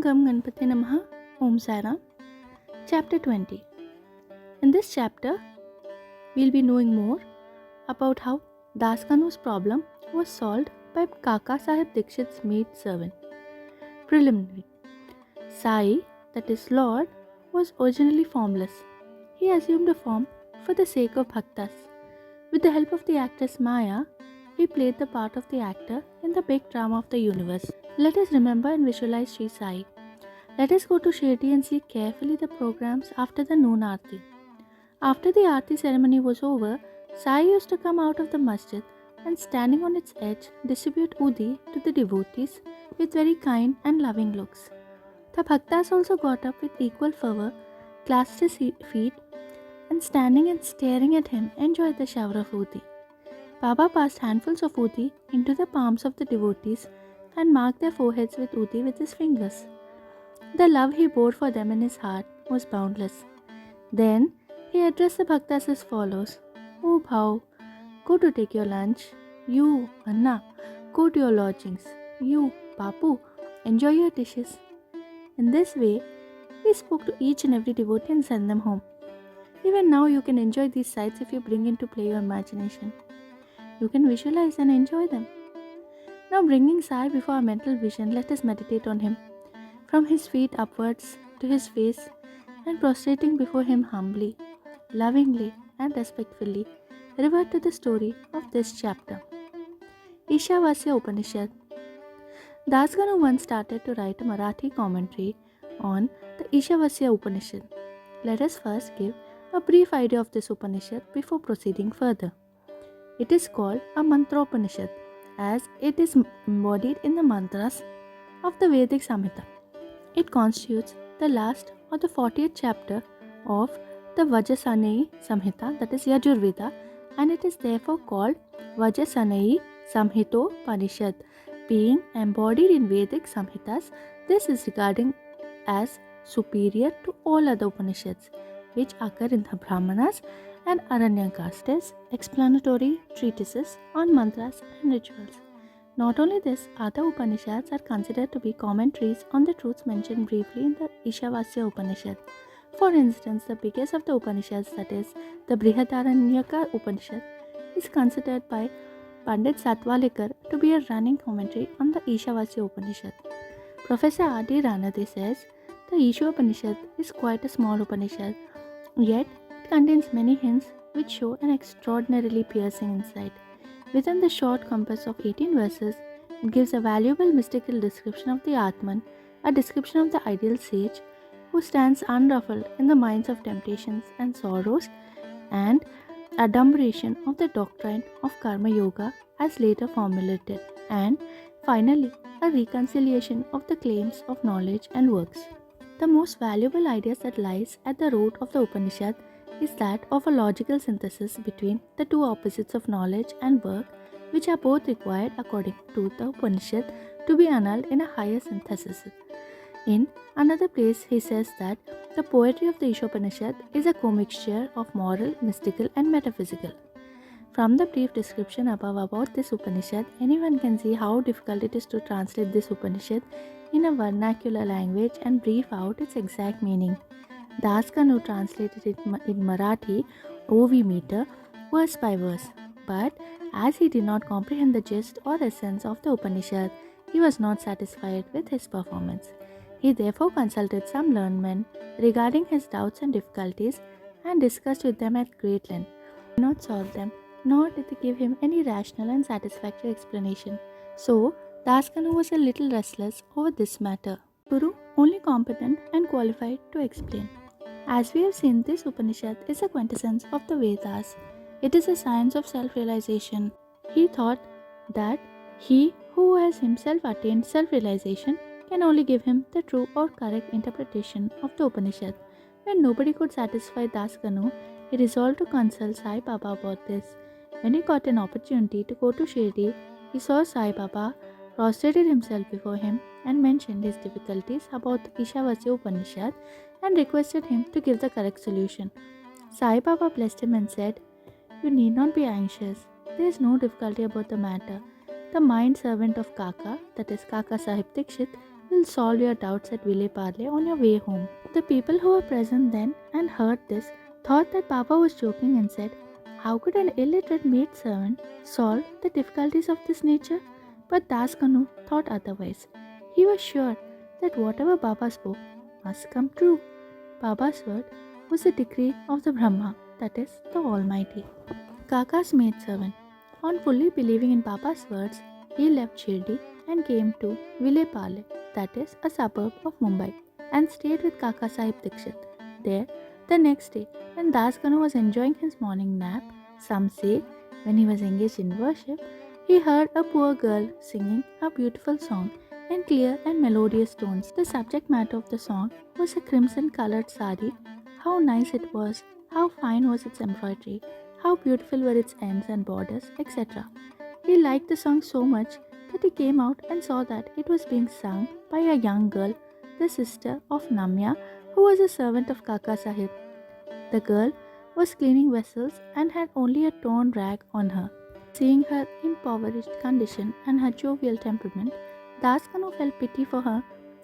Gam Ganpati Namaha. Om Sai Ram. Chapter 20. In this chapter, we'll be knowing more about how Das Kanu's problem was solved by Kaka Sahib Dikshit's maid servant. Preliminary. Sai, that is Lord, was originally formless. He assumed a form for the sake of bhaktas. With the help of the actress Maya, he played the part of the actor in the big drama of the universe. Let us remember and visualize Sri Sai. Let us go to Shirdi and see carefully the programs after the noon aarti. After the aarti ceremony was over, Sai used to come out of the masjid and standing on its edge distribute udi to the devotees with very kind and loving looks. The bhaktas also got up with equal fervor, clasped his feet, and standing and staring at him enjoyed the shower of udi. Baba passed handfuls of udi into the palms of the devotees and marked their foreheads with udi with his fingers. The love he bore for them in his heart was boundless. Then he addressed the bhaktas as follows: "O Bhau, go to take your lunch. You, Anna, go to your lodgings. You, Papu, enjoy your dishes." In this way, he spoke to each and every devotee and sent them home. Even now, you can enjoy these sights if you bring into play your imagination. You can visualize and enjoy them. Now, bringing Sai before our mental vision, let us meditate on him, from his feet upwards to his face, and prostrating before him humbly, lovingly, and respectfully, revert to the story of this chapter. Ishavasya Upanishad. Das Kanu once started to write a Marathi commentary on the Ishavasya Upanishad. Let us first give a brief idea of this Upanishad before proceeding further. It is called a Mantropanishad as it is embodied in the mantras of the Vedic Samhita. It constitutes the last or the 40th chapter of the Vajrasaneyi Samhita, that is Yajurveda, and it is therefore called Vajrasaneyi Samhitopanishad. Being embodied in Vedic Samhitas, this is regarded as superior to all other Upanishads which occur in the Brahmanas and Aranyakas, explanatory treatises on mantras and rituals. Not only this, other Upanishads are considered to be commentaries on the truths mentioned briefly in the Ishavasya Upanishad. For instance, the biggest of the Upanishads, that is the Brihadaranyaka Upanishad, is considered by Pandit Satwalikar to be a running commentary on the Ishavasya Upanishad. Professor R.D. Ranade says the Isha Upanishad is quite a small Upanishad, yet it contains many hints which show an extraordinarily piercing insight. Within the short compass of 18 verses, it gives a valuable mystical description of the Atman, a description of the ideal sage who stands unruffled in the minds of temptations and sorrows, and adumberation of the doctrine of Karma Yoga as later formulated, and finally a reconciliation of the claims of knowledge and works. The most valuable idea that lies at the root of the Upanishad is that of a logical synthesis between the two opposites of knowledge and work, which are both required according to the Upanishad to be annulled in a higher synthesis. In another place, he says that the poetry of the Ishopanishad is a commixture of moral, mystical, and metaphysical. From the brief description above about this Upanishad, anyone can see how difficult it is to translate this Upanishad in a vernacular language and brief out its exact meaning. Das Kanu translated it in Marathi OV meter, verse by verse. But as he did not comprehend the gist or essence of the Upanishad, he was not satisfied with his performance. He therefore consulted some learned men regarding his doubts and difficulties and discussed with them at great length. He did not solve them, nor did they give him any rational and satisfactory explanation. So, Das Kanu was a little restless over this matter. Guru, only competent and qualified to explain. As we have seen, this Upanishad is a quintessence of the Vedas. It is a science of self-realization. He thought that he who has himself attained self-realization can only give him the true or correct interpretation of the Upanishad. When nobody could satisfy Das Kanu, he resolved to consult Sai Baba about this. When he got an opportunity to go to Shirdi, he saw Sai Baba, prostrated himself before him, and mentioned his difficulties about the Ishavasya Upanishad and requested him to give the correct solution. Sai Baba blessed him and said, "You need not be anxious. There is no difficulty about the matter. The mind servant of Kaka, that is Kaka Sahib Dikshit, will solve your doubts at Ville Parle on your way home. The people who were present then and heard this thought that Baba was joking and said, "How could an illiterate maid servant solve the difficulties of this nature?" But Das Kanu thought otherwise. He was sure that whatever Baba spoke must come true. Baba's word was the decree of the Brahma, that is, the Almighty. Kaka's maidservant. On fully believing in Baba's words, he left Shirdi and came to Ville Parle, that is, a suburb of Mumbai, and stayed with Kaka Sahib Dikshit. There, the next day, when Das Kanu was enjoying his morning nap, some say when he was engaged in worship, he heard a poor girl singing a beautiful song in clear and melodious tones. The subject matter of the song was a crimson-colored sari. How nice it was, how fine was its embroidery, how beautiful were its ends and borders, etc. He liked the song so much that he came out and saw that it was being sung by a young girl, the sister of Namya, who was a servant of Kaka Sahib. The girl was cleaning vessels and had only a torn rag on her. Seeing her impoverished condition and her jovial temperament, Das Kanu felt pity for her,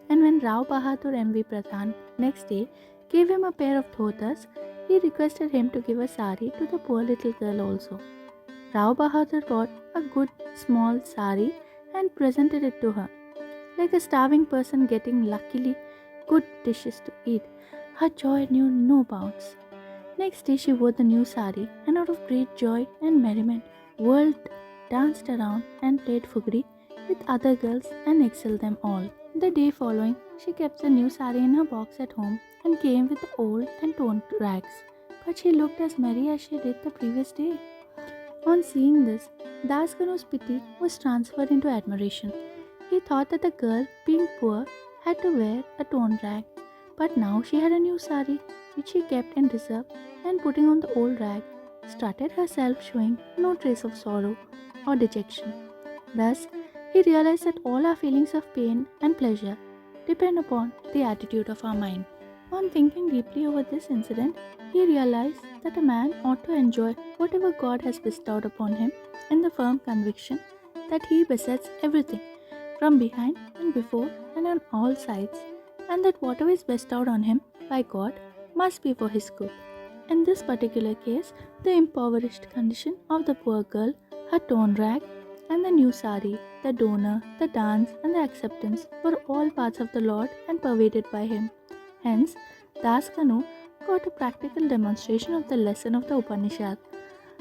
and when Rao Bahadur M.V. Pradhan next day gave him a pair of dhotas, he requested him to give a sari to the poor little girl also. Rao Bahadur bought a good small sari and presented it to her. Like a starving person getting luckily good dishes to eat, her joy knew no bounds. Next day she wore the new sari, and out of great joy and merriment, world danced around and played fugri with other girls and excelled them all. The day following, she kept the new sari in her box at home and came with the old and torn rags, but she looked as merry as she did the previous day. On seeing this, Das Kanu's pity was transferred into admiration. He thought that the girl, being poor, had to wear a torn rag, but now she had a new sari, which she kept in reserve, and putting on the old rag, strutted herself, showing no trace of sorrow or dejection. Thus, he realized that all our feelings of pain and pleasure depend upon the attitude of our mind. On thinking deeply over this incident, he realized that a man ought to enjoy whatever God has bestowed upon him in the firm conviction that he besets everything from behind and before and on all sides, and that whatever is bestowed on him by God must be for his good. In this particular case, the impoverished condition of the poor girl, her torn rag, and the new sari, the donor, the dance, and the acceptance were all parts of the Lord and pervaded by him. Hence, Das Kanu got a practical demonstration of the lesson of the Upanishad,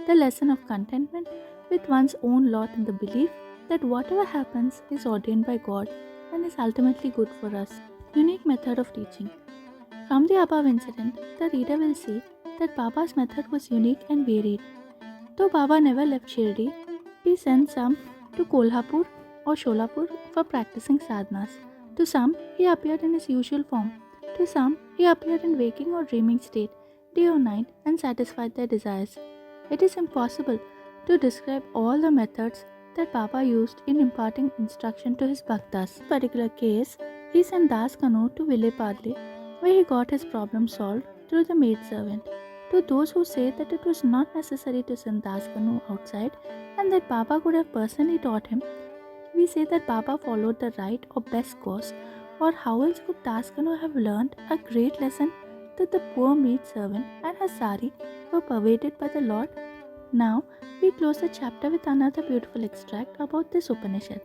the lesson of contentment with one's own lot in the belief that whatever happens is ordained by God and is ultimately good for us. Unique method of teaching. From the above incident, the reader will see that Baba's method was unique and varied. Though Baba never left Shirdi, he sent some to Kolhapur or Sholapur for practicing sadhanas. To some, he appeared in his usual form. To some, he appeared in waking or dreaming state, day or night, and satisfied their desires. It is impossible to describe all the methods that Baba used in imparting instruction to his bhaktas. In this particular case, he sent Das Kanu to Ville Parle, where he got his problem solved through the maidservant. To those who say that it was not necessary to send Das Kanu outside and that Baba could have personally taught him, we say that Baba followed the right or best course, or how else could Das Kanu have learned a great lesson that the poor maidservant and her sari were pervaded by the Lord? Now, we close the chapter with another beautiful extract about this Upanishad,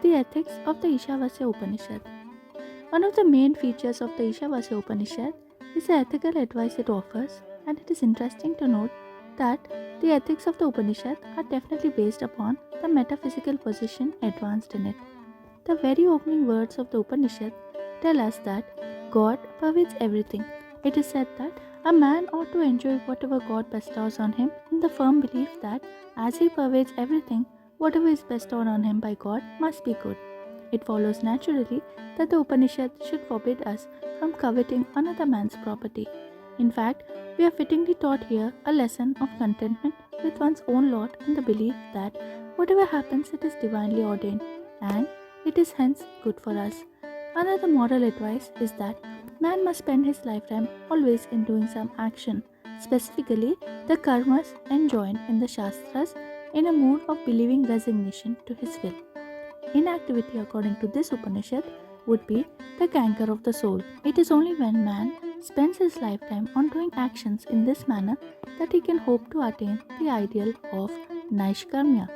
the ethics of the Ishavasya Upanishad. One of the main features of the Ishavasya Upanishad is the ethical advice it offers, and it is interesting to note that the ethics of the Upanishad are definitely based upon the metaphysical position advanced in it. The very opening words of the Upanishad tell us that God pervades everything. It is said that a man ought to enjoy whatever God bestows on him in the firm belief that as he pervades everything, whatever is bestowed on him by God must be good. It follows naturally that the Upanishad should forbid us from coveting another man's property. In fact, we are fittingly taught here a lesson of contentment with one's own lot in the belief that whatever happens, it is divinely ordained and it is hence good for us. Another moral advice is that man must spend his lifetime always in doing some action, specifically the karmas enjoined in the Shastras, in a mood of believing resignation to his will. Inactivity, according to this Upanishad, would be the canker of the soul. It is only when man spends his lifetime on doing actions in this manner that he can hope to attain the ideal of Naishkarmya.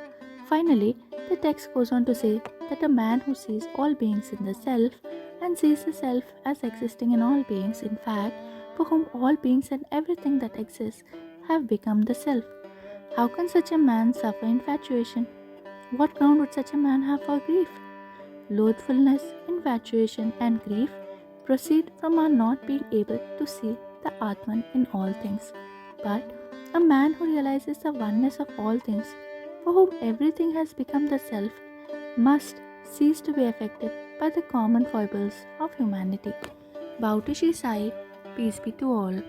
Finally, the text goes on to say that a man who sees all beings in the self and sees the self as existing in all beings, in fact, for whom all beings and everything that exists have become the self. How can such a man suffer infatuation? What ground would such a man have for grief? Loathfulness, infatuation, and grief proceed from our not being able to see the Atman in all things. But a man who realizes the oneness of all things, for whom everything has become the self, must cease to be affected by the common foibles of humanity. Bow to Shri Sai, peace be to all.